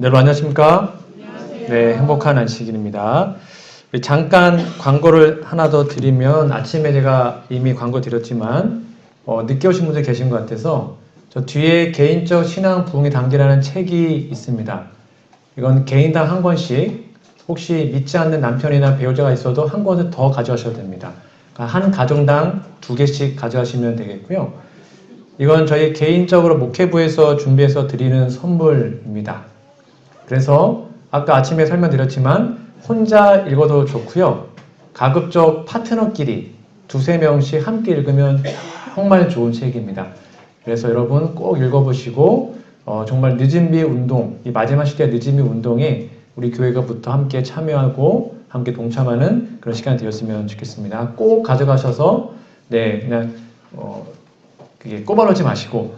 여러분 안녕하십니까? 네, 행복한 안식일입니다. 잠깐 광고를 하나 더 드리면 아침에 제가 이미 광고 드렸지만 늦게 오신 분들 계신 것 같아서 저 뒤에 개인적 신앙 부흥의 단계라는 책이 있습니다. 이건 개인당 한 권씩 혹시 믿지 않는 남편이나 배우자가 있어도 한 권을 더 가져가셔도 됩니다. 그러니까 한 가정당 2개씩 가져가시면 되겠고요. 이건 저희 개인적으로 목회부에서 준비해서 드리는 선물입니다. 그래서 아까 아침에 설명드렸지만 혼자 읽어도 좋고요. 가급적 파트너끼리 2-3명씩 함께 읽으면 정말 좋은 책입니다. 그래서 여러분 꼭 읽어보시고 정말 늦은비 운동, 이 마지막 시대 늦은비 운동에 우리 교회가부터 함께 참여하고 함께 동참하는 그런 시간이 되었으면 좋겠습니다. 꼭 가져가셔서 그냥 그게 꼽아놓지 마시고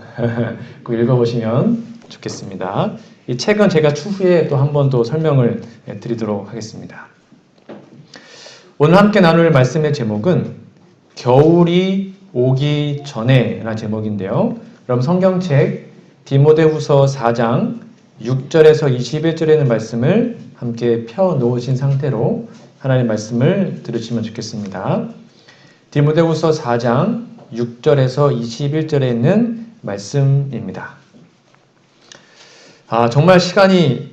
꼭 읽어보시면 좋겠습니다. 이 책은 제가 추후에 또 한 번 더 설명을 드리도록 하겠습니다. 오늘 함께 나눌 말씀의 제목은 겨울이 오기 전에 라는 제목인데요. 그럼 성경책 디모데후서 4장 6절에서 21절에 있는 말씀을 함께 펴놓으신 상태로 하나님의 말씀을 들으시면 좋겠습니다. 디모데후서 4장 6절에서 21절에 있는 말씀입니다. 정말 시간이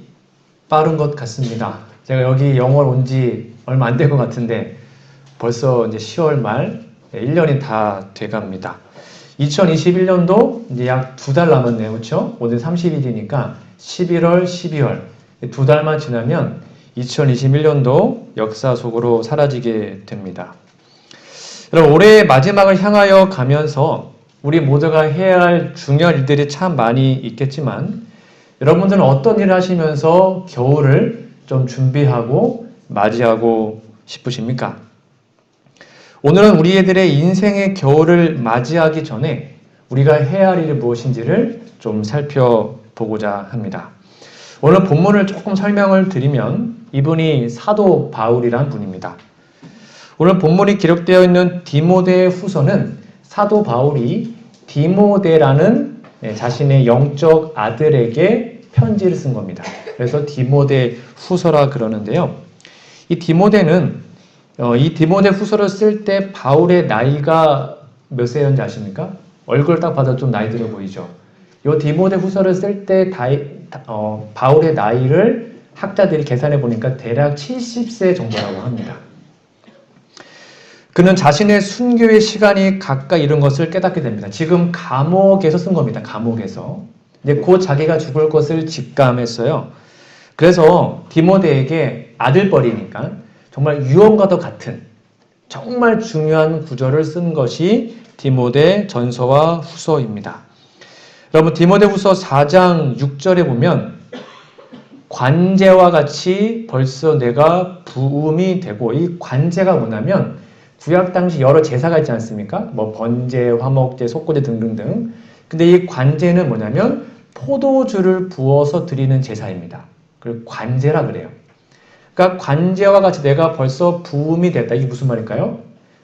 빠른 것 같습니다. 제가 여기 영월 온 지 얼마 안 된 것 같은데 벌써 이제 10월 말 1년이 다 돼갑니다. 2021년도 이제 약 2달 남았네요. 그렇죠? 오늘 30일이니까 11월, 12월 2달만 지나면 2021년도 역사 속으로 사라지게 됩니다. 여러분, 올해의 마지막을 향하여 가면서 우리 모두가 해야 할 중요한 일들이 참 많이 있겠지만 여러분들은 어떤 일을 하시면서 겨울을 좀 준비하고 맞이하고 싶으십니까? 오늘은 우리들의 인생의 겨울을 맞이하기 전에 우리가 해야 할 일이 무엇인지를 좀 살펴보고자 합니다. 오늘 본문을 조금 설명을 드리면 이분이 사도 바울이란 분입니다. 오늘 본문이 기록되어 있는 디모데 후서는 사도 바울이 디모데라는 자신의 영적 아들에게 편지를 쓴 겁니다. 그래서 디모데 후서라 그러는데요. 이 디모데 후서를 쓸 때 바울의 나이가 몇 세였는지 아십니까? 얼굴 딱 봐도 좀 나이 들어 보이죠? 이 디모데 후서를 쓸 때 바울의 나이를 학자들이 계산해 보니까 대략 70세 정도라고 합니다. 그는 자신의 순교의 시간이 가까이 이른 것을 깨닫게 됩니다. 지금 감옥에서 쓴 겁니다. 감옥에서. 이제 곧 자기가 죽을 것을 직감했어요. 그래서 디모데에게 아들뻘이니까 정말 유언과도 같은 정말 중요한 구절을 쓴 것이 디모데 전서와 후서입니다. 여러분, 디모데 후서 4장 6절에 보면 관제와 같이 벌써 내가 부음이 되고, 이 관제가 뭐냐면 구약 당시 여러 제사가 있지 않습니까? 뭐 번제, 화목제, 속고제 등등등. 근데 이 관제는 뭐냐면 포도주를 부어서 드리는 제사입니다. 그걸 관제라 그래요. 그러니까 관제와 같이 내가 벌써 부음이 됐다. 이게 무슨 말일까요?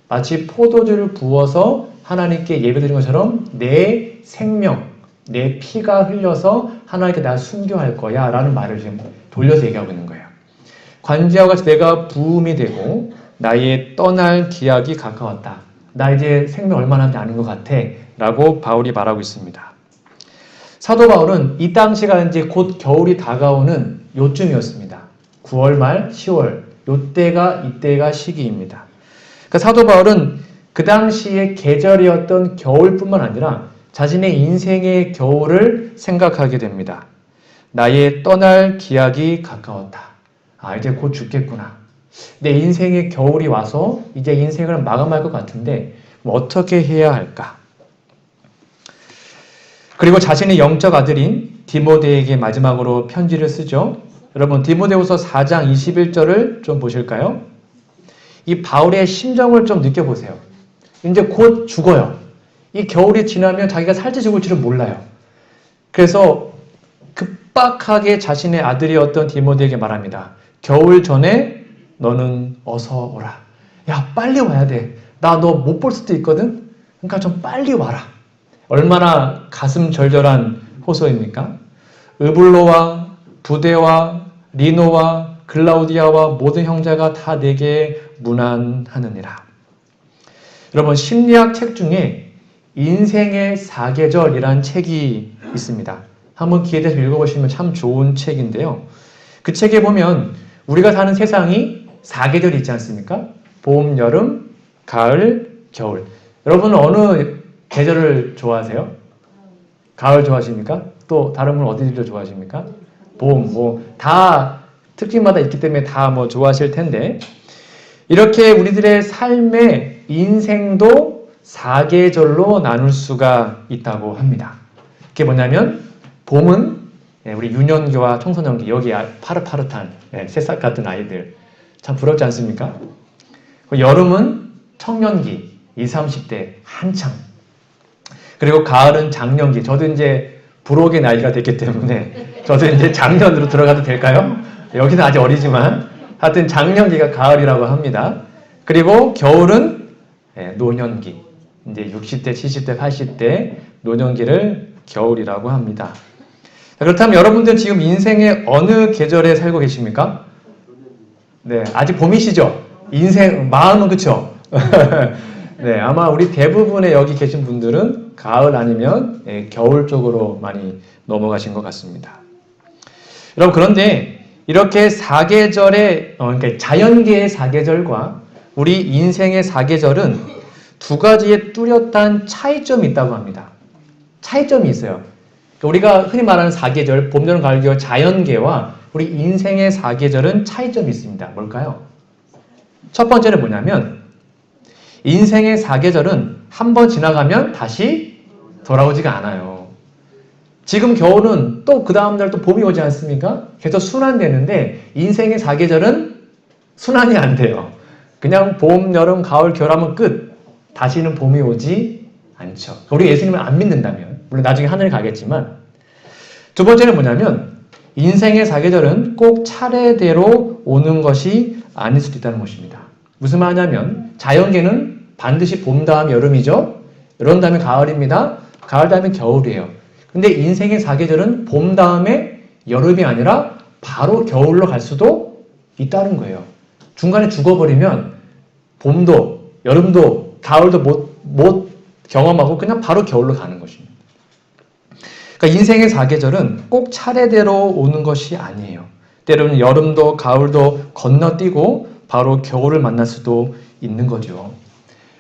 마치 포도주를 부어서 하나님께 예배드린 것처럼 내 생명, 내 피가 흘려서 하나님께 나 순교할 거야 라는 말을 지금 돌려서 얘기하고 있는 거예요. 관제와 같이 내가 부음이 되고 나의 떠날 기약이 가까웠다. 나 이제 생명 얼마 남지 않은 것 같아 라고 바울이 말하고 있습니다. 사도 바울은 이 당시가 이제 곧 겨울이 다가오는 요쯤이었습니다. 9월 말 10월 이때가 시기입니다. 그러니까 사도 바울은 그 당시의 계절이었던 겨울뿐만 아니라 자신의 인생의 겨울을 생각하게 됩니다. 나의 떠날 기약이 가까웠다. 이제 곧 죽겠구나. 내 인생의 겨울이 와서 이제 인생을 마감할 것 같은데 어떻게 해야 할까? 그리고 자신의 영적 아들인 디모데에게 마지막으로 편지를 쓰죠. 여러분, 디모데후서 4장 21절을 좀 보실까요? 이 바울의 심정을 좀 느껴보세요. 이제 곧 죽어요. 이 겨울이 지나면 자기가 살지 죽을지를 몰라요. 그래서 급박하게 자신의 아들이었던 디모데에게 말합니다. 겨울 전에 너는 어서 오라. 야, 빨리 와야 돼. 나 너 못 볼 수도 있거든? 그러니까 좀 빨리 와라. 얼마나 가슴 절절한 호소입니까? 으블로와 부대와 리노와 글라우디아와 모든 형제가 다 내게 문안하느니라. 여러분, 심리학 책 중에 인생의 사계절이라는 책이 있습니다. 한번 기회 되서 읽어보시면 참 좋은 책인데요. 그 책에 보면 우리가 사는 세상이 사계절이 있지 않습니까? 봄, 여름, 가을, 겨울. 여러분은 어느 계절을 좋아하세요? 가을 좋아하십니까? 또 다른 분은 어디를 좋아하십니까? 봄, 다 특징마다 있기 때문에 다 좋아하실 텐데, 이렇게 우리들의 삶의 인생도 사계절로 나눌 수가 있다고 합니다. 그게 뭐냐면 봄은 우리 유년기와 청소년기, 여기 파릇파릇한 새싹 같은 아이들 참 부럽지 않습니까? 여름은 청년기, 20, 30대 한창. 그리고 가을은 장년기. 저도 이제 불혹의 나이가 됐기 때문에 저도 이제 장년으로 들어가도 될까요? 여기는 아직 어리지만 하여튼 장년기가 가을이라고 합니다. 그리고 겨울은 노년기. 이제 60대, 70대, 80대 노년기를 겨울이라고 합니다. 그렇다면 여러분들 지금 인생의 어느 계절에 살고 계십니까? 네, 아직 봄이시죠? 인생, 마음은 그쵸? 네, 아마 우리 대부분의 여기 계신 분들은 가을 아니면 겨울 쪽으로 많이 넘어가신 것 같습니다. 여러분, 그런데 이렇게 사계절의, 그러니까 자연계의 사계절과 우리 인생의 사계절은 두 가지의 뚜렷한 차이점이 있다고 합니다. 차이점이 있어요. 우리가 흔히 말하는 사계절, 봄, 여름, 가을, 겨울, 자연계와 우리 인생의 사계절은 차이점이 있습니다. 뭘까요? 첫 번째는 뭐냐면 인생의 사계절은 한 번 지나가면 다시 돌아오지가 않아요. 지금 겨울은 또 그 다음날 또 봄이 오지 않습니까? 계속 순환되는데 인생의 사계절은 순환이 안 돼요. 그냥 봄, 여름, 가을, 겨울 하면 끝. 다시는 봄이 오지 않죠. 우리 예수님을 안 믿는다면, 물론 나중에 하늘 가겠지만. 두 번째는 뭐냐면 인생의 사계절은 꼭 차례대로 오는 것이 아닐 수도 있다는 것입니다. 무슨 말이냐면 자연계는 반드시 봄 다음 여름이죠. 여름 다음에 가을입니다. 가을 다음에 겨울이에요. 근데 인생의 사계절은 봄 다음에 여름이 아니라 바로 겨울로 갈 수도 있다는 거예요. 중간에 죽어버리면 봄도 여름도 가을도 못 경험하고 그냥 바로 겨울로 가는 것입니다. 그러니까 인생의 사계절은 꼭 차례대로 오는 것이 아니에요. 때로는 여름도 가을도 건너뛰고 바로 겨울을 만날 수도 있는 거죠.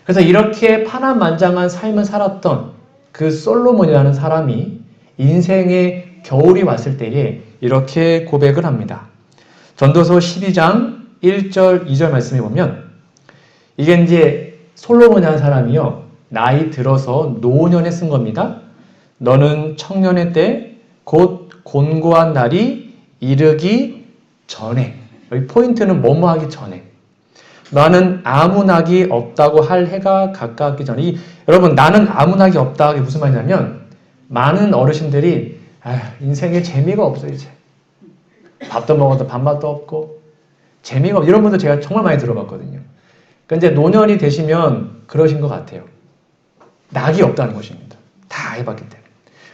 그래서 이렇게 파란만장한 삶을 살았던 그 솔로몬이라는 사람이 인생의 겨울이 왔을 때에 이렇게 고백을 합니다. 전도서 12장 1절 2절 말씀에 보면 이게 이제 솔로몬이라는 사람이요, 나이 들어서 노년에 쓴 겁니다. 너는 청년의 때 곧 곤고한 날이 이르기 전에, 여기 포인트는 뭐뭐 하기 전에, 나는 아무 낙이 없다고 할 해가 가까웠기 전에. 여러분, 나는 아무 낙이 없다, 이게 무슨 말이냐면 많은 어르신들이 인생에 재미가 없어. 이제 밥도 먹어도 밥맛도 없고 재미가 없고, 이런 분들 제가 정말 많이 들어봤거든요. 그러니까 이제 노년이 되시면 그러신 것 같아요. 낙이 없다는 것입니다. 다 해봤기 때문에.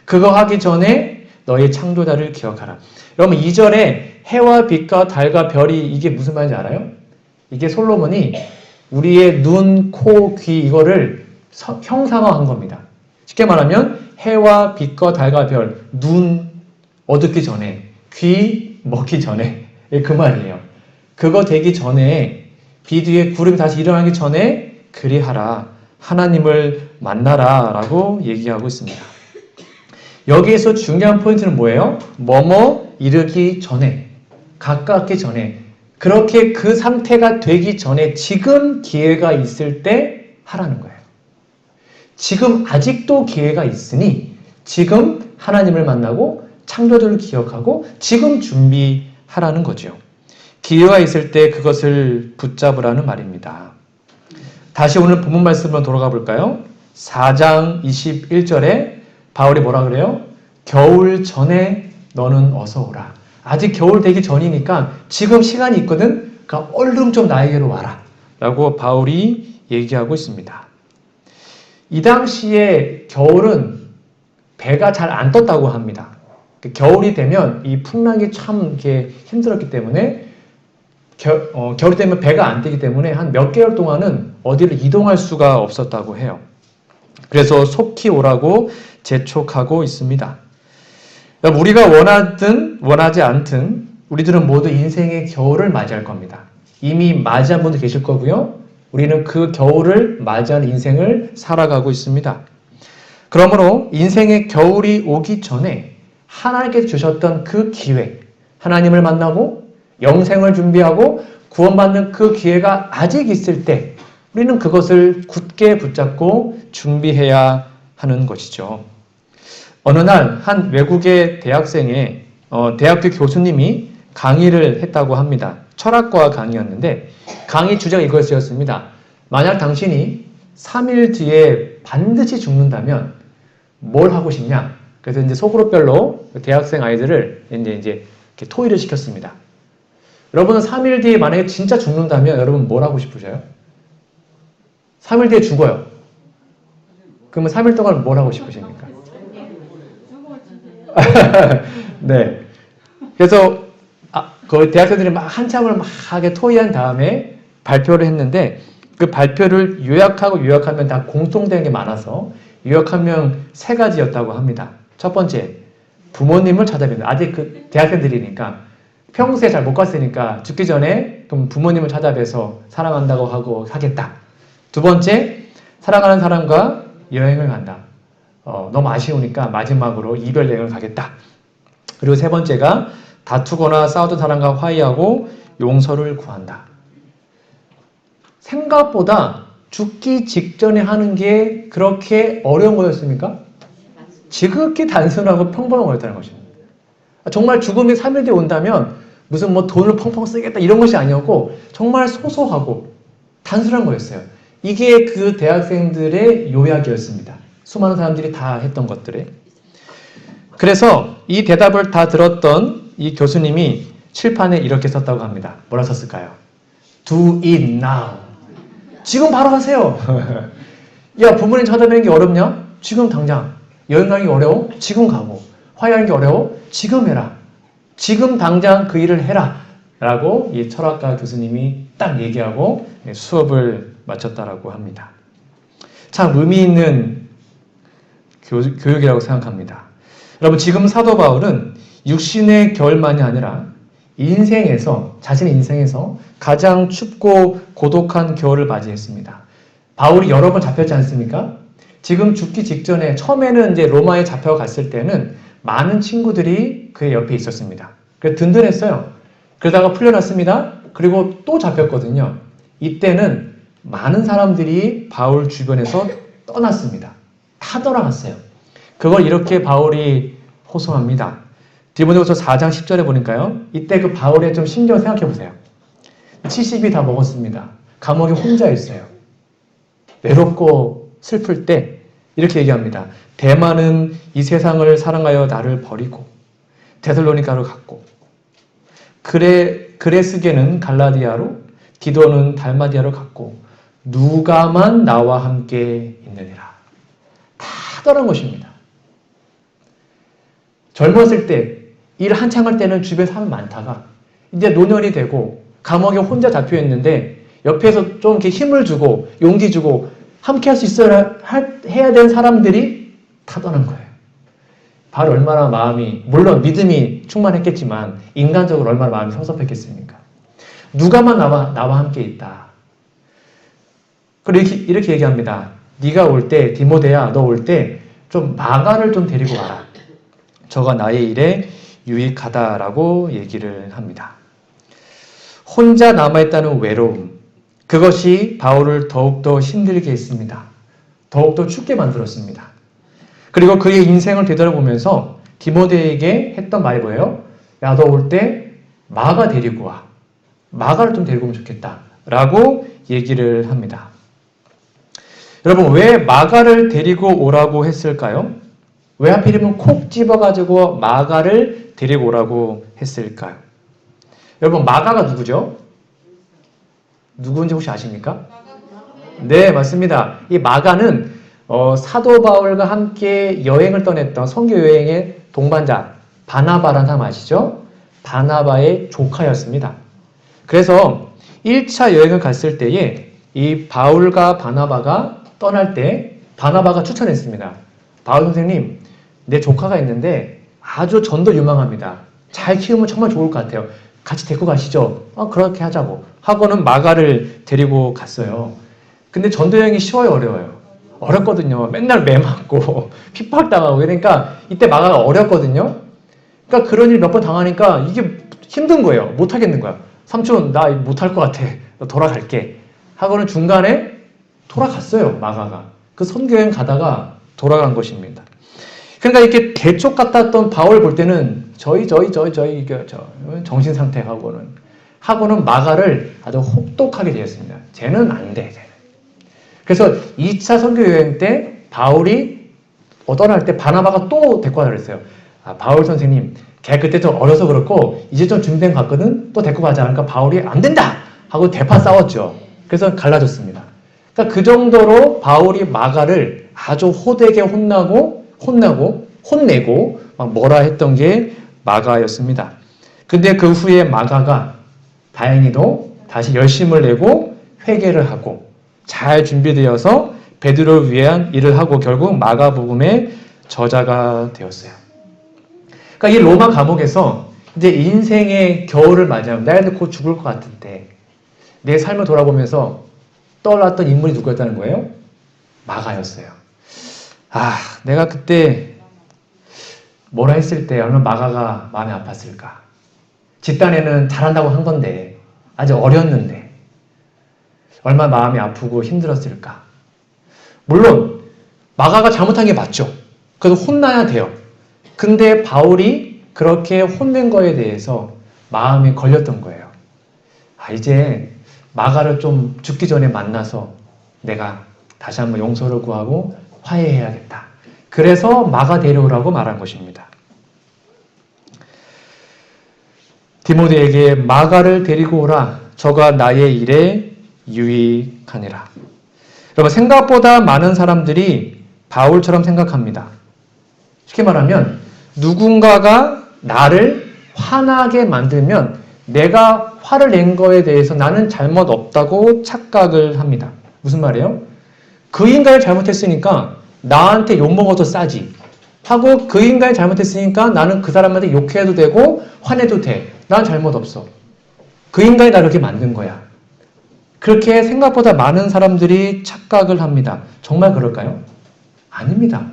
그거 하기 전에 너의 창조자를 기억하라. 여러분, 2절에 해와 빛과 달과 별이, 이게 무슨 말인지 알아요? 이게 솔로몬이 우리의 눈, 코, 귀 이거를 형상화한 겁니다. 쉽게 말하면 해와 빛과 달과 별, 눈 어둡기 전에, 귀 먹기 전에, 그 말이에요. 그거 되기 전에, 빛 위에 구름이 다시 일어나기 전에 그리하라, 하나님을 만나라 라고 얘기하고 있습니다. 여기에서 중요한 포인트는 뭐예요? 뭐뭐 이르기 전에, 가깝기 전에, 그렇게 그 상태가 되기 전에 지금 기회가 있을 때 하라는 거예요. 지금 아직도 기회가 있으니 지금 하나님을 만나고 창조주를 기억하고 지금 준비하라는 거죠. 기회가 있을 때 그것을 붙잡으라는 말입니다. 다시 오늘 본문 말씀으로 돌아가 볼까요? 4장 21절에 바울이 뭐라 그래요? 겨울 전에 너는 어서 오라. 아직 겨울 되기 전이니까 지금 시간이 있거든. 그러니까 얼른 좀 나에게로 와라 라고 바울이 얘기하고 있습니다. 이 당시에 겨울은 배가 잘 안 떴다고 합니다. 겨울이 되면 이 풍랑이 참 이렇게 힘들었기 때문에 겨울이 되면 배가 안 뜨기 때문에 한 몇 개월 동안은 어디를 이동할 수가 없었다고 해요. 그래서 속히 오라고 재촉하고 있습니다. 우리가 원하든 원하지 않든 우리들은 모두 인생의 겨울을 맞이할 겁니다. 이미 맞이한 분도 계실 거고요. 우리는 그 겨울을 맞이한 인생을 살아가고 있습니다. 그러므로 인생의 겨울이 오기 전에 하나님께서 주셨던 그 기회, 하나님을 만나고 영생을 준비하고 구원받는 그 기회가 아직 있을 때 우리는 그것을 굳게 붙잡고 준비해야 하는 것이죠. 어느 날 한 외국의 대학생의 대학교 교수님이 강의를 했다고 합니다. 철학과 강의였는데 강의 주제가 이것이었습니다. 만약 당신이 3일 뒤에 반드시 죽는다면 뭘 하고 싶냐? 그래서 이제 소그룹별로 대학생 아이들을 이제 이렇게 토의를 시켰습니다. 여러분은 3일 뒤에 만약에 진짜 죽는다면 여러분 뭘 하고 싶으세요? 3일 뒤에 죽어요. 그러면 3일 동안 뭘 하고 싶으십니까? 네. 그래서 그 대학생들이 막 한참을 막 하게 토의한 다음에 발표를 했는데 그 발표를 요약하면 다 공통된 게 많아서 요약하면 3가지였다고 합니다. 첫 번째, 부모님을 찾아뵙는다. 아직 그 대학생들이니까 평소에 잘 못 갔으니까 죽기 전에 그럼 부모님을 찾아뵈서 사랑한다고 하고 하겠다. 두 번째, 사랑하는 사람과 여행을 간다. 너무 아쉬우니까 마지막으로 이별 여행을 가겠다. 그리고 세 번째가 다투거나 싸우던 사람과 화해하고 용서를 구한다. 생각보다 죽기 직전에 하는 게 그렇게 어려운 거였습니까? 지극히 단순하고 평범한 거였다는 것입니다. 정말 죽음이 3일 뒤에 온다면 무슨 뭐 돈을 펑펑 쓰겠다 이런 것이 아니었고 정말 소소하고 단순한 거였어요. 이게 그 대학생들의 요약이었습니다. 수많은 사람들이 다 했던 것들에. 그래서 이 대답을 다 들었던 이 교수님이 칠판에 이렇게 썼다고 합니다. 뭐라 썼을까요? Do it now. 지금 바로 하세요. 야, 부모님 찾아뵈는 게 어렵냐? 지금 당장. 여행 가기 어려워? 지금 가고. 화해하는 게 어려워? 지금 해라. 지금 당장 그 일을 해라. 라고 이 철학가 교수님이 딱 얘기하고 수업을 마쳤다라고 합니다. 참 의미 있는 교육이라고 생각합니다. 여러분, 지금 사도 바울은 육신의 겨울만이 아니라 자신의 인생에서 가장 춥고 고독한 겨울을 맞이했습니다. 바울이 여러 번 잡혔지 않습니까? 지금 죽기 직전에 처음에는 이제 로마에 잡혀갔을 때는 많은 친구들이 그의 옆에 있었습니다. 그래서 든든했어요. 그러다가 풀려났습니다. 그리고 또 잡혔거든요. 이때는 많은 사람들이 바울 주변에서 떠났습니다. 다 떠나갔어요. 그걸 이렇게 바울이 호소합니다. 디모데후서 4장 10절에 보니까요. 이때 그 바울의 좀 심정을 생각해 보세요. 70이 다 먹었습니다. 감옥에 혼자 있어요. 외롭고 슬플 때 이렇게 얘기합니다. 데마는 이 세상을 사랑하여 나를 버리고 데살로니가로 갔고 그레스게는 갈라디아로 디도는 달마디아로 갔고 누가만 나와 함께 있느니라. 다 떠난 것입니다. 젊었을 때 일 한창 할 때는 주변에 사람 많다가 이제 노년이 되고 감옥에 혼자 잡혀 있는데 옆에서 좀 이렇게 힘을 주고 용기 주고 함께 할 수 있어야 해야 되는 사람들이 다 떠난 거예요. 바로 얼마나 마음이, 물론 믿음이 충만했겠지만 인간적으로 얼마나 마음이 섭섭했겠습니까? 누가만 나와 함께 있다. 그리고 이렇게 얘기합니다. 네가 올 때, 디모데야, 너 올 때 좀 마가를 좀 데리고 와라. 저가 나의 일에 유익하다라고 얘기를 합니다. 혼자 남아있다는 외로움, 그것이 바울을 더욱더 힘들게 했습니다. 더욱더 춥게 만들었습니다. 그리고 그의 인생을 되돌아보면서 디모데에게 했던 말이 뭐예요? 야, 너 올 때 마가 데리고 와. 마가를 좀 데리고 오면 좋겠다. 라고 얘기를 합니다. 여러분, 왜 마가를 데리고 오라고 했을까요? 왜 하필이면 콕 집어가지고 마가를 데리고 오라고 했을까요? 여러분, 마가가 누구죠? 누구인지 혹시 아십니까? 네, 맞습니다. 이 마가는 사도 바울과 함께 여행을 떠냈던 선교 여행의 동반자, 바나바라는 사람 아시죠? 바나바의 조카였습니다. 그래서 1차 여행을 갔을 때에 이 바울과 바나바가 떠날 때 바나바가 추천했습니다. 바울 선생님, 내 조카가 있는데 아주 전도 유망합니다. 잘 키우면 정말 좋을 것 같아요. 같이 데리고 가시죠. 그렇게 하자고 하고는 마가를 데리고 갔어요. 근데 전도 여행이 쉬워요, 어려워요? 어렵거든요. 맨날 매 맞고 핍박당하고 그러니까 이때 마가가 어렵거든요. 그러니까 그런 일 몇 번 당하니까 이게 힘든 거예요. 못 하겠는 거야. 삼촌 나 못할 것 같아. 나 돌아갈게. 하고는 중간에 돌아갔어요. 마가가. 그 선교여행 가다가 돌아간 것입니다. 그러니까 이렇게 대쪽 같았던 바울 볼 때는 저희 정신 상태하고는 마가를 아주 혹독하게 대했습니다. 쟤는 안 돼. 쟤는. 그래서 2차 선교여행 때 바울이 떠날 때 바나바가 또 데리고 가자 그랬어요. 바울 선생님, 걔 그때 좀 어려서 그렇고 이제 좀 준비된 것 같거든? 또 데리고 가자. 그러니까 바울이 안 된다! 하고 대파 싸웠죠. 그래서 갈라졌습니다. 그러니까 그 정도로 바울이 마가를 아주 호되게 혼내고 막 뭐라 했던 게 마가였습니다. 근데 그 후에 마가가 다행히도 다시 열심을 내고 회개를 하고 잘 준비되어서 베드로를 위한 일을 하고 결국 마가복음의 저자가 되었어요. 그러니까 이 로마 감옥에서 이제 인생의 겨울을 맞이하면 내가 곧 죽을 것 같은데 내 삶을 돌아보면서 떠올랐던 인물이 누구였다는 거예요? 마가였어요. 내가 그때 뭐라 했을 때 얼마나 마가가 마음이 아팠을까. 집단에는 잘한다고 한 건데 아직 어렸는데 얼마나 마음이 아프고 힘들었을까. 물론 마가가 잘못한 게 맞죠. 그래서 혼나야 돼요. 근데 바울이 그렇게 혼낸 거에 대해서 마음이 걸렸던 거예요. 이제 마가를 좀 죽기 전에 만나서 내가 다시 한번 용서를 구하고 화해해야겠다. 그래서 마가 데려오라고 말한 것입니다. 디모데에게 마가를 데리고 오라. 저가 나의 일에 유익하니라. 여러분, 생각보다 많은 사람들이 바울처럼 생각합니다. 쉽게 말하면 누군가가 나를 화나게 만들면 내가 화를 낸 거에 대해서 나는 잘못 없다고 착각을 합니다. 무슨 말이에요? 그 인간이 잘못했으니까 나한테 욕먹어도 싸지 하고 그 인간이 잘못했으니까 나는 그 사람한테 욕해도 되고 화내도 돼. 난 잘못 없어. 그 인간이 나를 그렇게 만든 거야. 그렇게 생각보다 많은 사람들이 착각을 합니다. 정말 그럴까요? 아닙니다.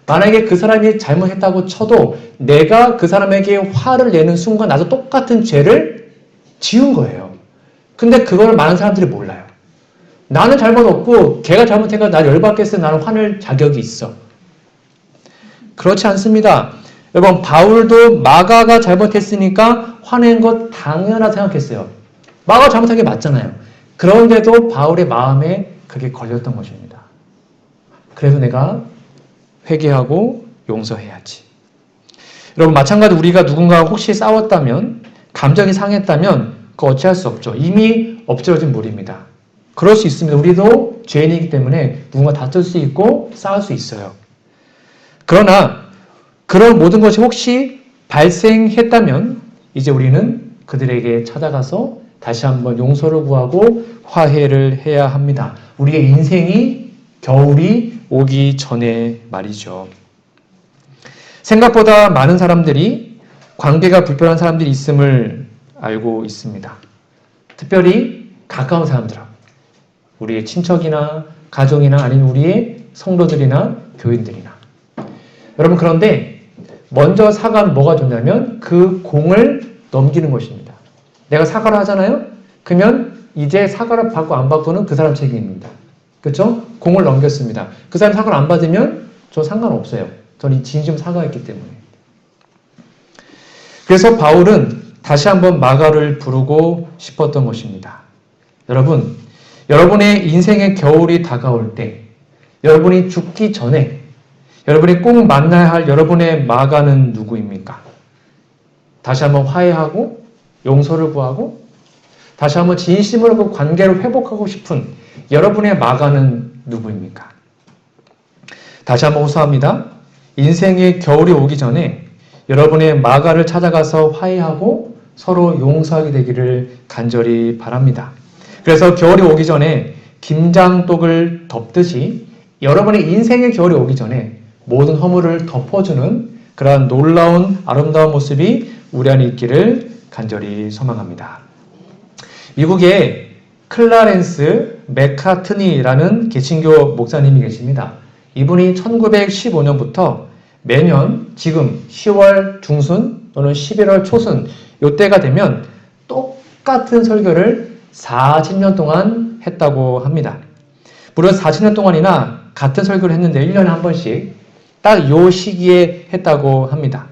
만약에 그 사람이 잘못했다고 쳐도 내가 그 사람에게 화를 내는 순간 나도 똑같은 죄를 지은 거예요. 근데 그걸 많은 사람들이 몰라요. 나는 잘못 없고 걔가 잘못해서 나 열받게 했을 때 나는 화낼 자격이 있어. 그렇지 않습니다. 여러분, 바울도 마가가 잘못했으니까 화낸 것 당연하다 생각했어요. 마가가 잘못한 게 맞잖아요. 그런데도 바울의 마음에 그게 걸렸던 것입니다. 그래서 내가 회개하고 용서해야지. 여러분, 마찬가지로 우리가 누군가와 혹시 싸웠다면, 감정이 상했다면 그거 어찌할 수 없죠. 이미 엎질러진 물입니다. 그럴 수 있습니다. 우리도 죄인이기 때문에 누군가 다툴 수 있고 싸울 수 있어요. 그러나 그런 모든 것이 혹시 발생했다면 이제 우리는 그들에게 찾아가서 다시 한번 용서를 구하고 화해를 해야 합니다. 우리의 인생이 겨울이 오기 전에 말이죠. 생각보다 많은 사람들이 관계가 불편한 사람들이 있음을 알고 있습니다. 특별히 가까운 사람들하고 우리의 친척이나 가족이나 아니면 우리의 성도들이나 교인들이나. 여러분, 그런데 먼저 사과는 뭐가 좋냐면 그 공을 넘기는 것입니다. 내가 사과를 하잖아요? 그러면 이제 사과를 받고 안 받고는 그 사람 책임입니다. 그렇죠? 공을 넘겼습니다. 그 사람 사과를 안 받으면 저 상관없어요. 저는 진심 사과했기 때문에. 그래서 바울은 다시 한번 마가를 부르고 싶었던 것입니다. 여러분, 여러분의 인생의 겨울이 다가올 때, 여러분이 죽기 전에 여러분이 꼭 만나야 할 여러분의 마가는 누구입니까? 다시 한번 화해하고 용서를 구하고 다시 한번 진심으로 그 관계를 회복하고 싶은 여러분의 마가는 누구입니까? 다시 한번 호소합니다. 인생의 겨울이 오기 전에 여러분의 마가를 찾아가서 화해하고 서로 용서하게 되기를 간절히 바랍니다. 그래서 겨울이 오기 전에 김장독을 덮듯이 여러분의 인생의 겨울이 오기 전에 모든 허물을 덮어주는 그러한 놀라운 아름다운 모습이 우리 안에 있기를 간절히 소망합니다. 미국에 클라렌스 맥카트니라는 개신교 목사님이 계십니다. 이분이 1915년부터 매년 지금 10월 중순 또는 11월 초순 이때가 되면 똑같은 설교를 40년 동안 했다고 합니다. 무려 40년 동안이나 같은 설교를 했는데 1년에 한 번씩 딱 요 시기에 했다고 합니다.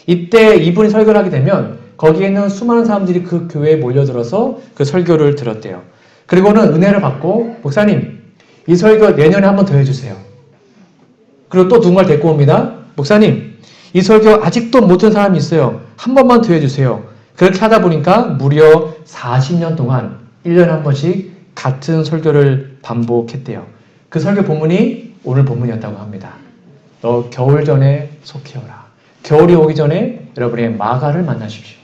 이때 이분이 설교를 하게 되면 거기에는 수많은 사람들이 그 교회에 몰려들어서 그 설교를 들었대요. 그리고는 은혜를 받고 목사님 이 설교 내년에 한 번 더 해주세요. 그리고 또 누군가를 데리고 옵니다. 목사님 이 설교 아직도 못 들은 사람이 있어요. 한 번만 더 해주세요. 그렇게 하다 보니까 무려 40년 동안 1년에 한 번씩 같은 설교를 반복했대요. 그 설교 본문이 오늘 본문이었다고 합니다. 너 겨울 전에 속히어라. 겨울이 오기 전에 여러분의 마가를 만나십시오.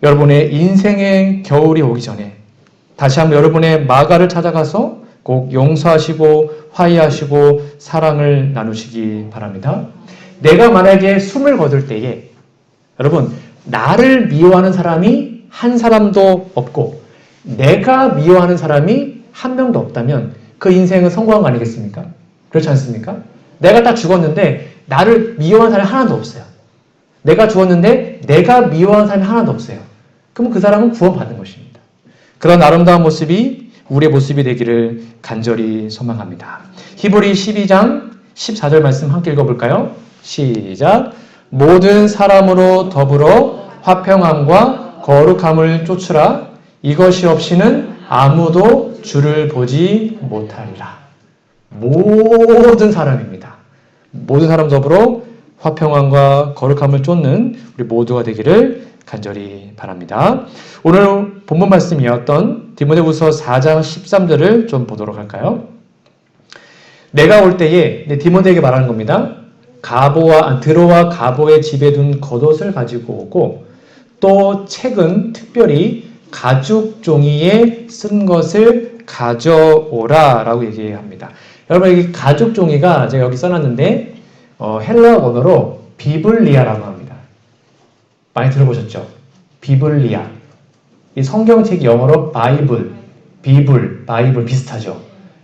여러분의 인생의 겨울이 오기 전에 다시 한번 여러분의 마가를 찾아가서 꼭 용서하시고 화해하시고 사랑을 나누시기 바랍니다. 내가 만약에 숨을 거둘 때에 여러분 나를 미워하는 사람이 한 사람도 없고 내가 미워하는 사람이 한 명도 없다면 그 인생은 성공한 거 아니겠습니까? 그렇지 않습니까? 내가 딱 죽었는데 나를 미워하는 사람이 하나도 없어요. 내가 죽었는데 내가 미워하는 사람이 하나도 없어요. 그럼 그 사람은 구원받은 것입니다. 그런 아름다운 모습이 우리의 모습이 되기를 간절히 소망합니다. 히브리 12장 14절 말씀 함께 읽어볼까요? 시작. 모든 사람으로 더불어 화평함과 거룩함을 쫓으라. 이것이 없이는 아무도 주를 보지 못하리라. 모든 사람입니다. 모든 사람 더불어 화평함과 거룩함을 쫓는 우리 모두가 되기를 간절히 바랍니다. 오늘 본문 말씀이었던 디모데후서 4장 13절을 좀 보도록 할까요? 내가 올 때에 디모데에게 말하는 겁니다. 드로와 가보의 집에 둔 겉옷을 가지고 오고 또 책은 특별히 가죽 종이에 쓴 것을 가져오라 라고 얘기합니다. 여러분 여기 가죽 종이가 제가 여기 써놨는데 헬라어 언어로 비블리아라고 합니다. 많이 들어보셨죠? 비블리아. 이 성경책이 영어로 바이블 비슷하죠?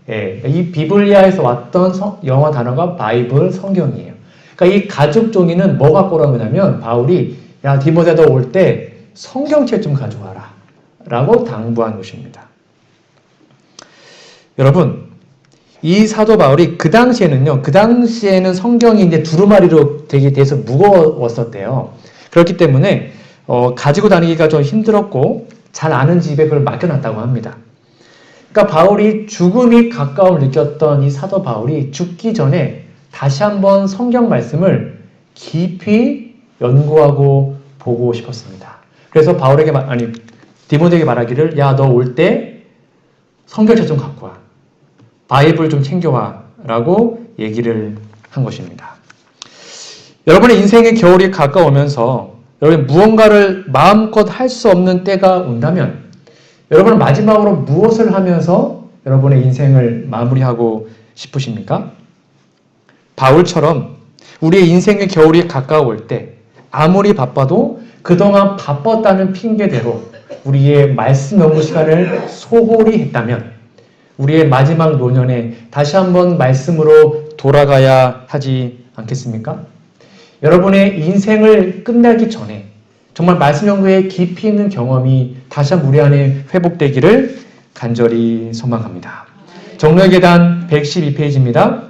예, 이 비블리아에서 왔던 영어 단어가 바이블 성경이에요. 그러니까 이 가죽 종이는 뭐 갖고 오라고 하냐면 바울이 야 디모데 너 올 때 성경책 좀 가져와라 라고 당부한 것입니다. 여러분 이 사도 바울이 그 당시에는 성경이 이제 두루마리로 되게 돼서 무거웠었대요. 그렇기 때문에 가지고 다니기가 좀 힘들었고 잘 아는 집에 그걸 맡겨놨다고 합니다. 그러니까 바울이 죽음이 가까움을 느꼈던 이 사도 바울이 죽기 전에 다시 한번 성경 말씀을 깊이 연구하고 보고 싶었습니다. 그래서 디모데에게 말하기를 야 너 올 때 성경책 좀 갖고 와. 바이블 좀 챙겨와 라고 얘기를 한 것입니다. 여러분의 인생의 겨울이 가까우면서 여러분 무언가를 마음껏 할 수 없는 때가 온다면 여러분은 마지막으로 무엇을 하면서 여러분의 인생을 마무리하고 싶으십니까? 바울처럼 우리의 인생의 겨울이 가까울 때 아무리 바빠도 그동안 바빴다는 핑계대로 우리의 말씀 연구 시간을 소홀히 했다면 우리의 마지막 노년에 다시 한번 말씀으로 돌아가야 하지 않겠습니까? 여러분의 인생을 끝내기 전에 정말 말씀 연구에 깊이 있는 경험이 다시 한번 우리 안에 회복되기를 간절히 소망합니다. 정로의 계단 112페이지입니다.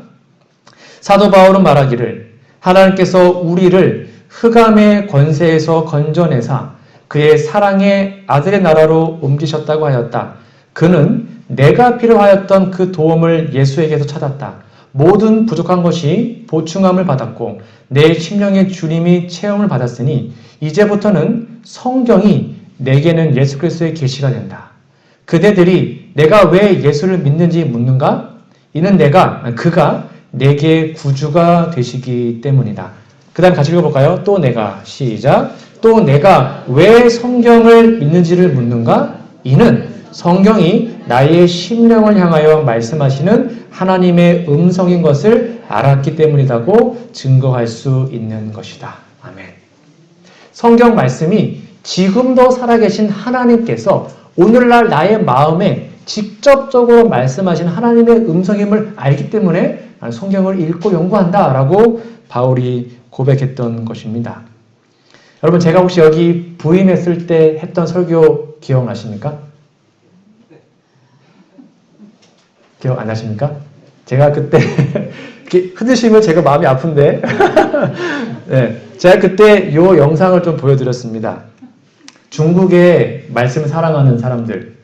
사도 바울은 말하기를 하나님께서 우리를 흑암의 권세에서 건져내사 그의 사랑의 아들의 나라로 옮기셨다고 하였다. 그는 내가 필요하였던 그 도움을 예수에게서 찾았다. 모든 부족한 것이 보충함을 받았고 내 심령의 주님이 체험을 받았으니 이제부터는 성경이 내게는 예수 그리스도의 계시가 된다. 그대들이 내가 왜 예수를 믿는지 묻는가? 이는 그가 내게 구주가 되시기 때문이다. 그 다음 같이 읽어볼까요? 또 내가 시작. 또 내가 왜 성경을 믿는지를 묻는가? 이는 성경이 나의 심령을 향하여 말씀하시는 하나님의 음성인 것을 알았기 때문이라고 증거할 수 있는 것이다. 아멘. 성경 말씀이 지금도 살아계신 하나님께서 오늘날 나의 마음에 직접적으로 말씀하신 하나님의 음성임을 알기 때문에 나는 성경을 읽고 연구한다 라고 바울이 고백했던 것입니다. 여러분, 제가 혹시 여기 부임했을 때 했던 설교 기억나십니까? 기억 안 나십니까? 제가 그때 이렇게 흔드시면 제가 마음이 아픈데 네, 제가 그때 이 영상을 좀 보여드렸습니다. 중국의 말씀을 사랑하는 사람들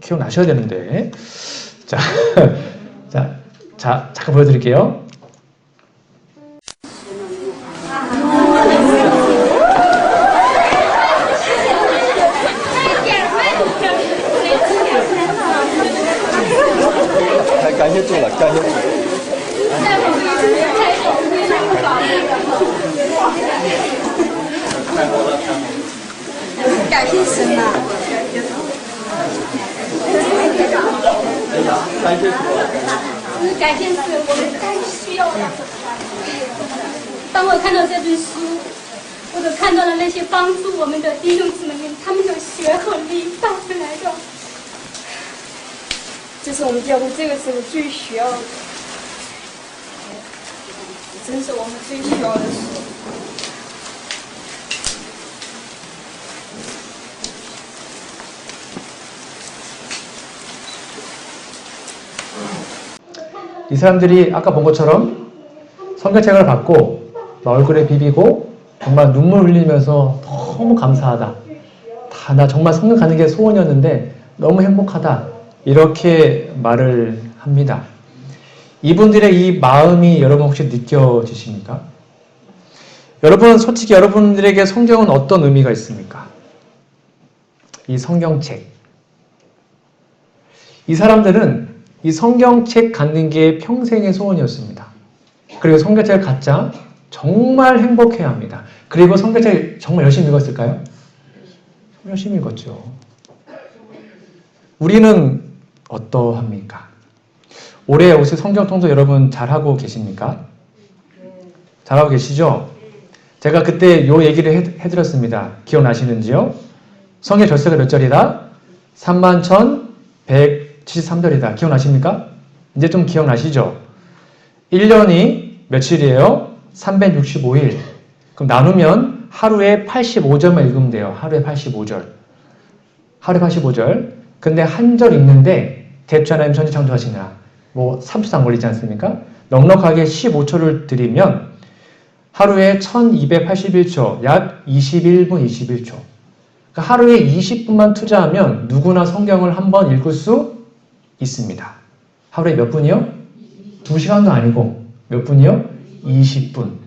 기억나셔야 되는데 자, 잠깐 보여드릴게요.当我看到这本书，我都看到了那些帮助我们的弟兄姊妹们，他们的血和力带回来的，这是我们教会这个时候最需要的，真是我们最需要的书。 이 사람들이 아까 본 것처럼 성경책을 받고 얼굴에 비비고 정말 눈물 흘리면서 너무 감사하다. 나 정말 성경 가는 게 소원이었는데 너무 행복하다. 이렇게 말을 합니다. 이분들의 이 마음이 여러분 혹시 느껴지십니까? 여러분, 솔직히 여러분들에게 성경은 어떤 의미가 있습니까? 이 성경책. 이 사람들은 이 성경책 갖는 게 평생의 소원이었습니다. 그리고 성경책을 갖자 정말 행복해야 합니다. 그리고 성경책을 정말 열심히 읽었을까요? 열심히 읽었죠. 우리는 어떠합니까? 올해 혹시 성경 통독 여러분 잘하고 계십니까? 잘하고 계시죠? 제가 그때 요 얘기를 해드렸습니다. 기억나시는지요? 성경 절세가 몇 절이다? 31,173절이다. 기억나십니까? 이제 좀 기억나시죠? 1년이 며칠이에요? 365일. 그럼 나누면 하루에 85절만 읽으면 돼요. 하루에 85절. 하루에 85절. 근데 한 절 읽는데 대추 하나님 천지 창조하시느라 뭐 3초도 안 걸리지 않습니까? 넉넉하게 15초를 드리면 하루에 1281초, 약 21분 21초. 그러니까 하루에 20분만 투자하면 누구나 성경을 한번 읽을 수 있습니다. 하루에 몇 분이요? 2시간도 아니고 몇 분이요? 20분.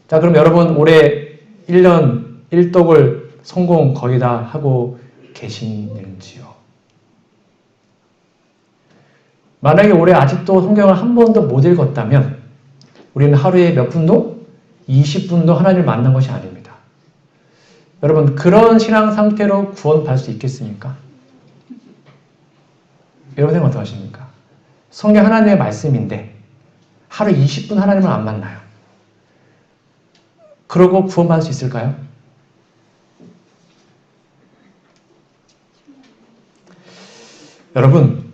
자, 그럼 여러분 올해 1년 1독을 성공 거의 다 하고 계시는지요? 만약에 올해 아직도 성경을 한 번도 못 읽었다면 우리는 하루에 몇 분도? 20분도 하나님을 만난 것이 아닙니다. 여러분, 그런 신앙 상태로 구원받을 수 있겠습니까? 여러분 생각 어떠하십니까? 성경 하나님의 말씀인데 하루 20분 하나님을 안 만나요. 그러고 구원받을 수 있을까요? 여러분,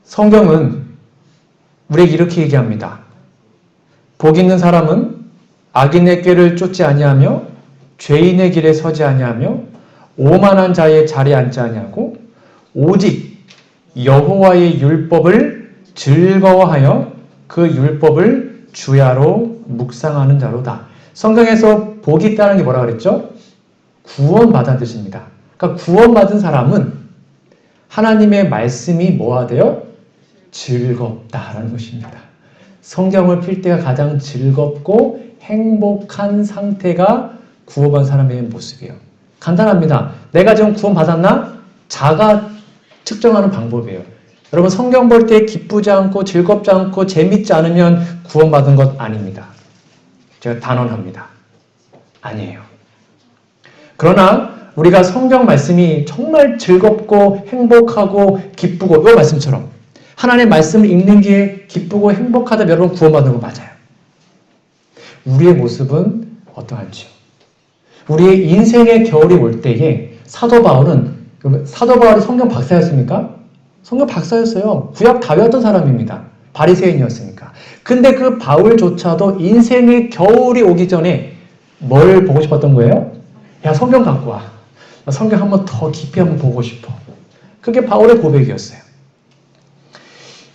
성경은 우리에게 이렇게 얘기합니다. 복 있는 사람은 악인의 꾀를 쫓지 아니하며 죄인의 길에 서지 아니하며 오만한 자의 자리에 앉지 아니하고 오직 여호와의 율법을 즐거워하여 그 율법을 주야로 묵상하는 자로다. 성경에서 복이 있다는 게 뭐라 그랬죠? 구원받은 뜻입니다. 그러니까 구원받은 사람은 하나님의 말씀이 뭐가 돼요? 즐겁다라는 것입니다. 성경을 필 때가 가장 즐겁고 행복한 상태가 구원받은 사람의 모습이에요. 간단합니다. 내가 지금 구원받았나? 자가 측정하는 방법이에요. 여러분 성경 볼 때 기쁘지 않고 즐겁지 않고 재밌지 않으면 구원받은 것 아닙니다. 제가 단언합니다. 아니에요. 그러나 우리가 성경 말씀이 정말 즐겁고 행복하고 기쁘고 이 말씀처럼 하나님의 말씀을 읽는 게 기쁘고 행복하다 여러분 구원받는 거 맞아요. 우리의 모습은 어떠한지요? 우리의 인생의 겨울이 올 때에 사도 바울이 성경 박사였습니까? 성경 박사였어요. 구약 다 외웠던 사람입니다. 바리새인이었으니까. 근데 그 바울조차도 인생의 겨울이 오기 전에 뭘 보고 싶었던 거예요? 야, 성경 갖고 와. 나 성경 한번 더 깊이 한번 보고 싶어. 그게 바울의 고백이었어요.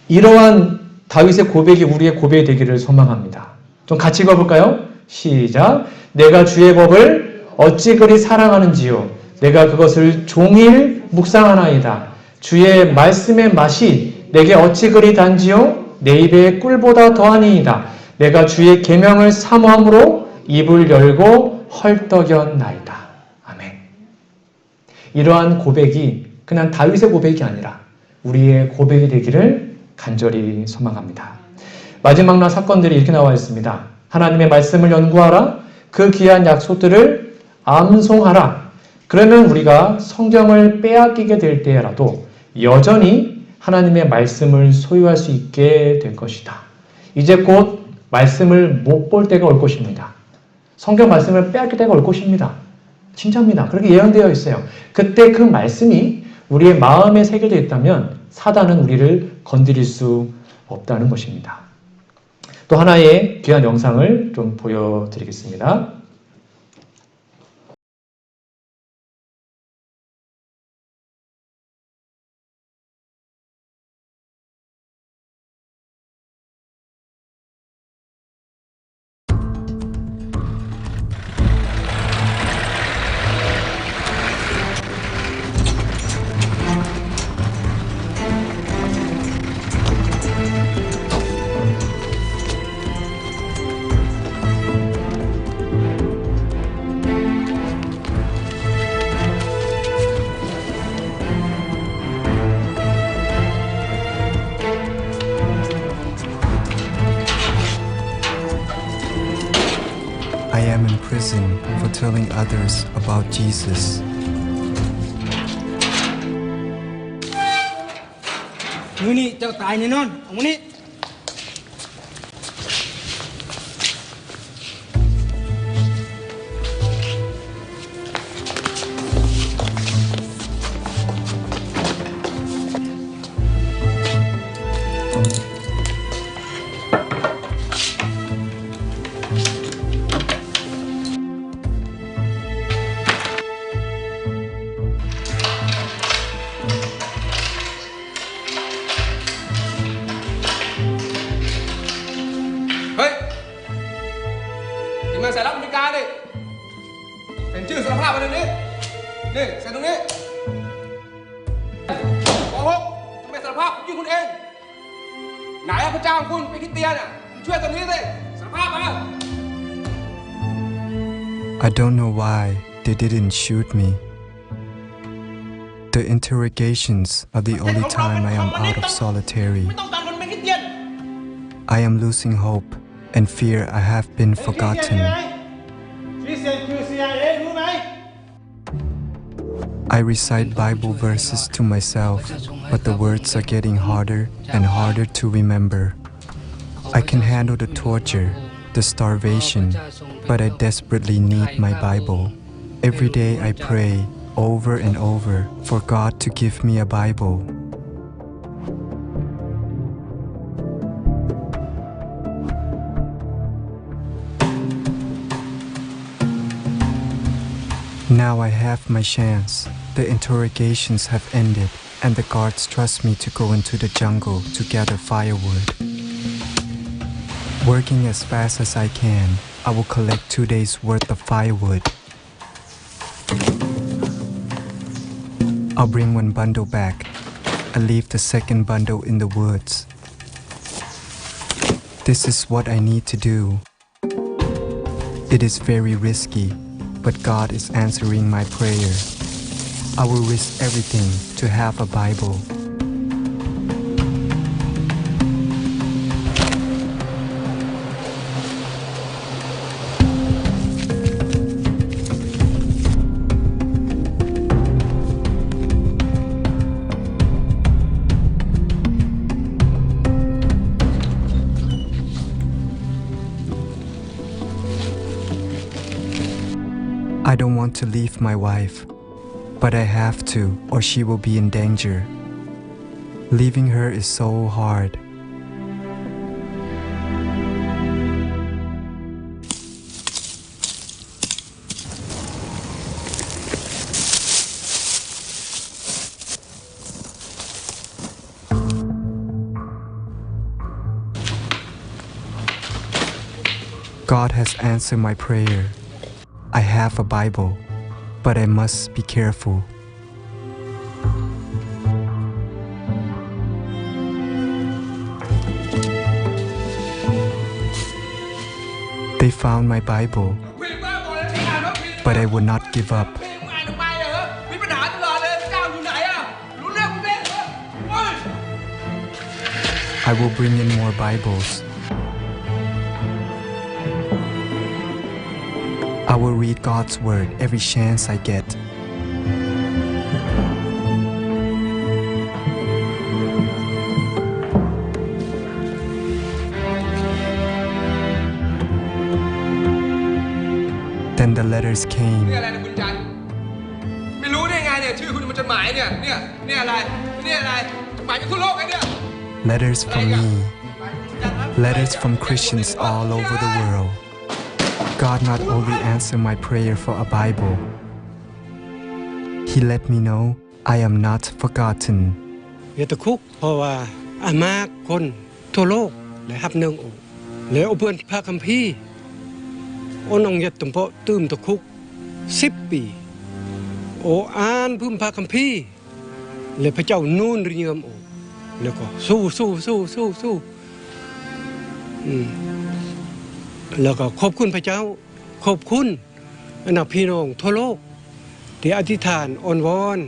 이러한 다윗의 고백이 우리의 고백이 되기를 소망합니다. 좀 같이 읽어볼까요? 시작. 내가 주의 법을 어찌 그리 사랑하는지요. 내가 그것을 종일 묵상하나이다. 주의 말씀의 맛이 내게 어찌 그리 단지요. 내 입에 꿀보다 더하니이다. 내가 주의 계명을 사모함으로 입을 열고 헐떡였나이다. 아멘. 이러한 고백이 그냥 다윗의 고백이 아니라 우리의 고백이 되기를 간절히 소망합니다. 마지막 날 사건들이 이렇게 나와 있습니다. 하나님의 말씀을 연구하라. 그 귀한 약속들을 암송하라. 그러면 우리가 성경을 빼앗기게 될 때라도 여전히 하나님의 말씀을 소유할 수 있게 될 것이다. 이제 곧 말씀을 못 볼 때가 올 것입니다. 성경 말씀을 빼앗길 때가 올 것입니다. 진짜입니다. 그렇게 예언되어 있어요. 그때 그 말씀이 우리의 마음에 새겨져 있다면 사단은 우리를 건드릴 수 없다는 것입니다. 또 하나의 귀한 영상을 좀 보여드리겠습니다. I am in prison for telling others about Jesus. Ini cakap tanya non, ini. Hei, tìm người giải đáp America đi. ห็นชื่อสารภาพมาตรงนี้นี่ใส่ตรงนี้โกหกทำไมสารภาพยิงคุณเองไหนพระเจ้าของคุณเป็นคริสเตียนอ่ะช่วยตรงนี้สิสารภาพมา I don't know why they didn't shoot me. The interrogations are the only time I am out of solitary. ไม่ต้องการคนเป็นคริสเตียน I am losing hope and fear I have been forgotten. คริสเตียนคือ CIA รู้ไหม I recite Bible verses to myself, but the words are getting harder and harder to remember. I can handle the torture, the starvation, but I desperately need my Bible. Every day I pray over and over for God to give me a Bible. Now I have my chance. The interrogations have ended, and the guards trust me to go into the jungle to gather firewood. Working as fast as I can, I will collect 2 days' worth of firewood. I'll bring 1 bundle back and leave the second bundle in the woods. This is what I need to do. It is very risky, but God is answering my prayer. I will risk everything to have a Bible. I don't want to leave my wife, but I have to, or she will be in danger. Leaving her is so hard. God has answered my prayer. I have a Bible, but I must be careful. They found my Bible, เพลงบ้าบอแล้วที่อ่านว่าเพลง but I would not give up. เพลงมึงอ่านทำไมอะเหรอมีปัญหาตลอดเลยพระเจ้าอยู่ไหนอะรู้เรื่องมึงเล่นเหรอโอ้ย I will bring in more Bibles. I will read God's Word every chance I get. Then the letters นี่ came. อะไรนะคุณจันทร์ไม่รู้ได้ไงเนี่ยชื่อคุณมันจดหมายเนี่ยเนี่ยอะไรเนี่ยอะไรจดหมายจากทั่วโลกไอ้เนี่ย Letters from me. Letters from Christians all over the world. God not only answered my prayer for a Bible, He let me know I am not forgotten. อย่าตะคุกเพราะว่าอามาคนทั่วโลกและฮับเนืองโอแล้วเอาเพื่อนพระคัมภีร์โอนองยัดตุ่มเพาะตื้มตะคุก10 ปีโออ่านพึ่มพระคัมภีร์และพระเจ้านูนริยมโอแล้วก็สู้แล้วก็ขอบคุณพระเจ้าขอบคุณอนาพี่น้องทั่วโลกที่อธิษฐานอ้อนวอน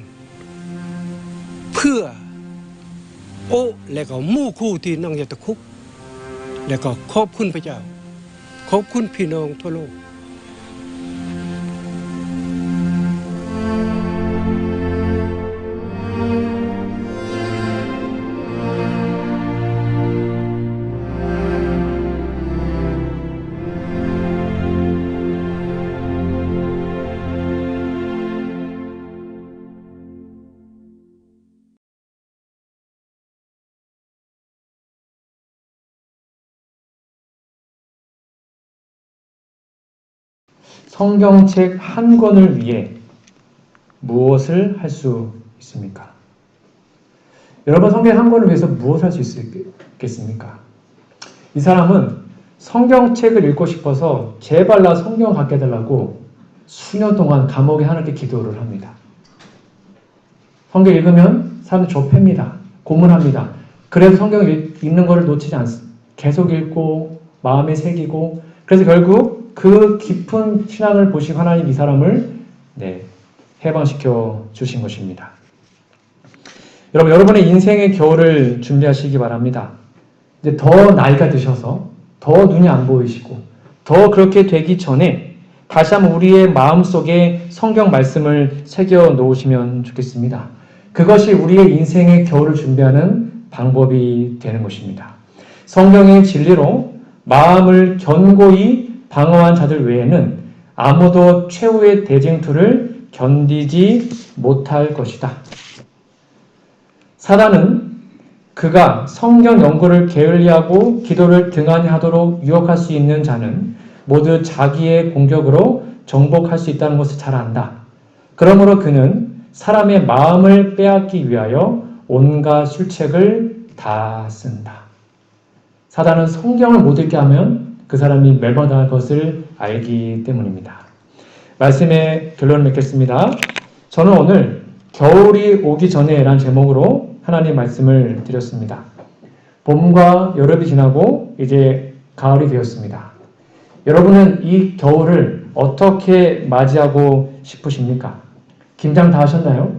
เพื่อโอ้และก็หมู่คู่ที่น้องอยากตะคุกและก็ขอบคุณพระเจ้าขอบคุณพี่น้องทั่วโลก 성경책 한 권을 위해 무엇을 할 수 있습니까? 여러분, 성경 한 권을 위해서 무엇을 할 수 있겠습니까? 이 사람은 성경책을 읽고 싶어서 제발 나 성경 갖게 해달라고 수년 동안 감옥에 하나님께 기도를 합니다. 성경 읽으면 사람들 좁힙니다. 고문합니다. 그래도 성경 읽는 것을 놓치지 않습니다. 계속 읽고 마음에 새기고, 그래서 결국 그 깊은 신앙을 보신 하나님 이 사람을 해방시켜 주신 것입니다. 여러분의 인생의 겨울을 준비하시기 바랍니다. 이제 더 나이가 드셔서 더 눈이 안 보이시고 더 그렇게 되기 전에 다시 한번 우리의 마음속에 성경 말씀을 새겨 놓으시면 좋겠습니다. 그것이 우리의 인생의 겨울을 준비하는 방법이 되는 것입니다. 성경의 진리로 마음을 견고히 방어한 자들 외에는 아무도 최후의 대쟁투를 견디지 못할 것이다. 사단은 그가 성경 연구를 게을리하고 기도를 등한히 하도록 유혹할 수 있는 자는 모두 자기의 공격으로 정복할 수 있다는 것을 잘 안다. 그러므로 그는 사람의 마음을 빼앗기 위하여 온갖 술책을 다 쓴다. 사단은 성경을 못 읽게 하면 그 사람이 멸망당할 것을 알기 때문입니다. 말씀의 결론을 맺겠습니다. 저는 오늘 겨울이 오기 전에 라는 제목으로 하나님의 말씀을 드렸습니다. 봄과 여름이 지나고 이제 가을이 되었습니다. 여러분은 이 겨울을 어떻게 맞이하고 싶으십니까? 김장 다 하셨나요?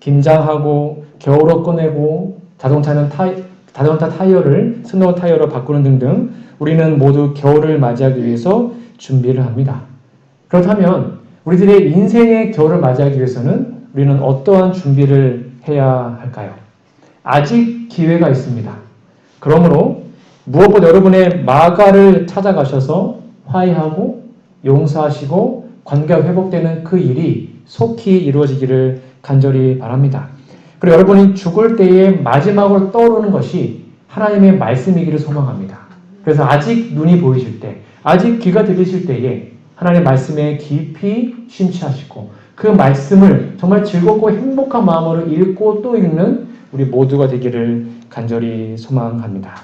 김장하고 겨울옷 꺼내고 자동차 타이어를 스노우 타이어로 바꾸는 등등 우리는 모두 겨울을 맞이하기 위해서 준비를 합니다. 그렇다면 우리들의 인생의 겨울을 맞이하기 위해서는 우리는 어떠한 준비를 해야 할까요? 아직 기회가 있습니다. 그러므로 무엇보다 여러분의 마가를 찾아가셔서 화해하고 용서하시고 관계가 회복되는 그 일이 속히 이루어지기를 간절히 바랍니다. 그리고 여러분이 죽을 때에 마지막으로 떠오르는 것이 하나님의 말씀이기를 소망합니다. 그래서 아직 눈이 보이실 때, 아직 귀가 들리실 때에 하나님의 말씀에 깊이 심취하시고 그 말씀을 정말 즐겁고 행복한 마음으로 읽고 또 읽는 우리 모두가 되기를 간절히 소망합니다.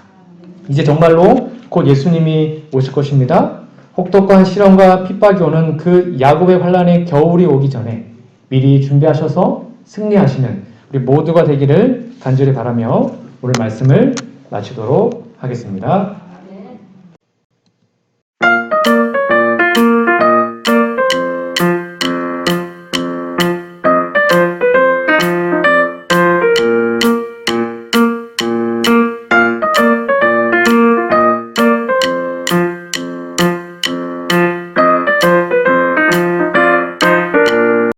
이제 정말로 곧 예수님이 오실 것입니다. 혹독한 시련과 핍박이 오는 그 야곱의 환란의 겨울이 오기 전에 미리 준비하셔서 승리하시는 우리 모두가 되기를 간절히 바라며 오늘 말씀을 마치도록 하겠습니다.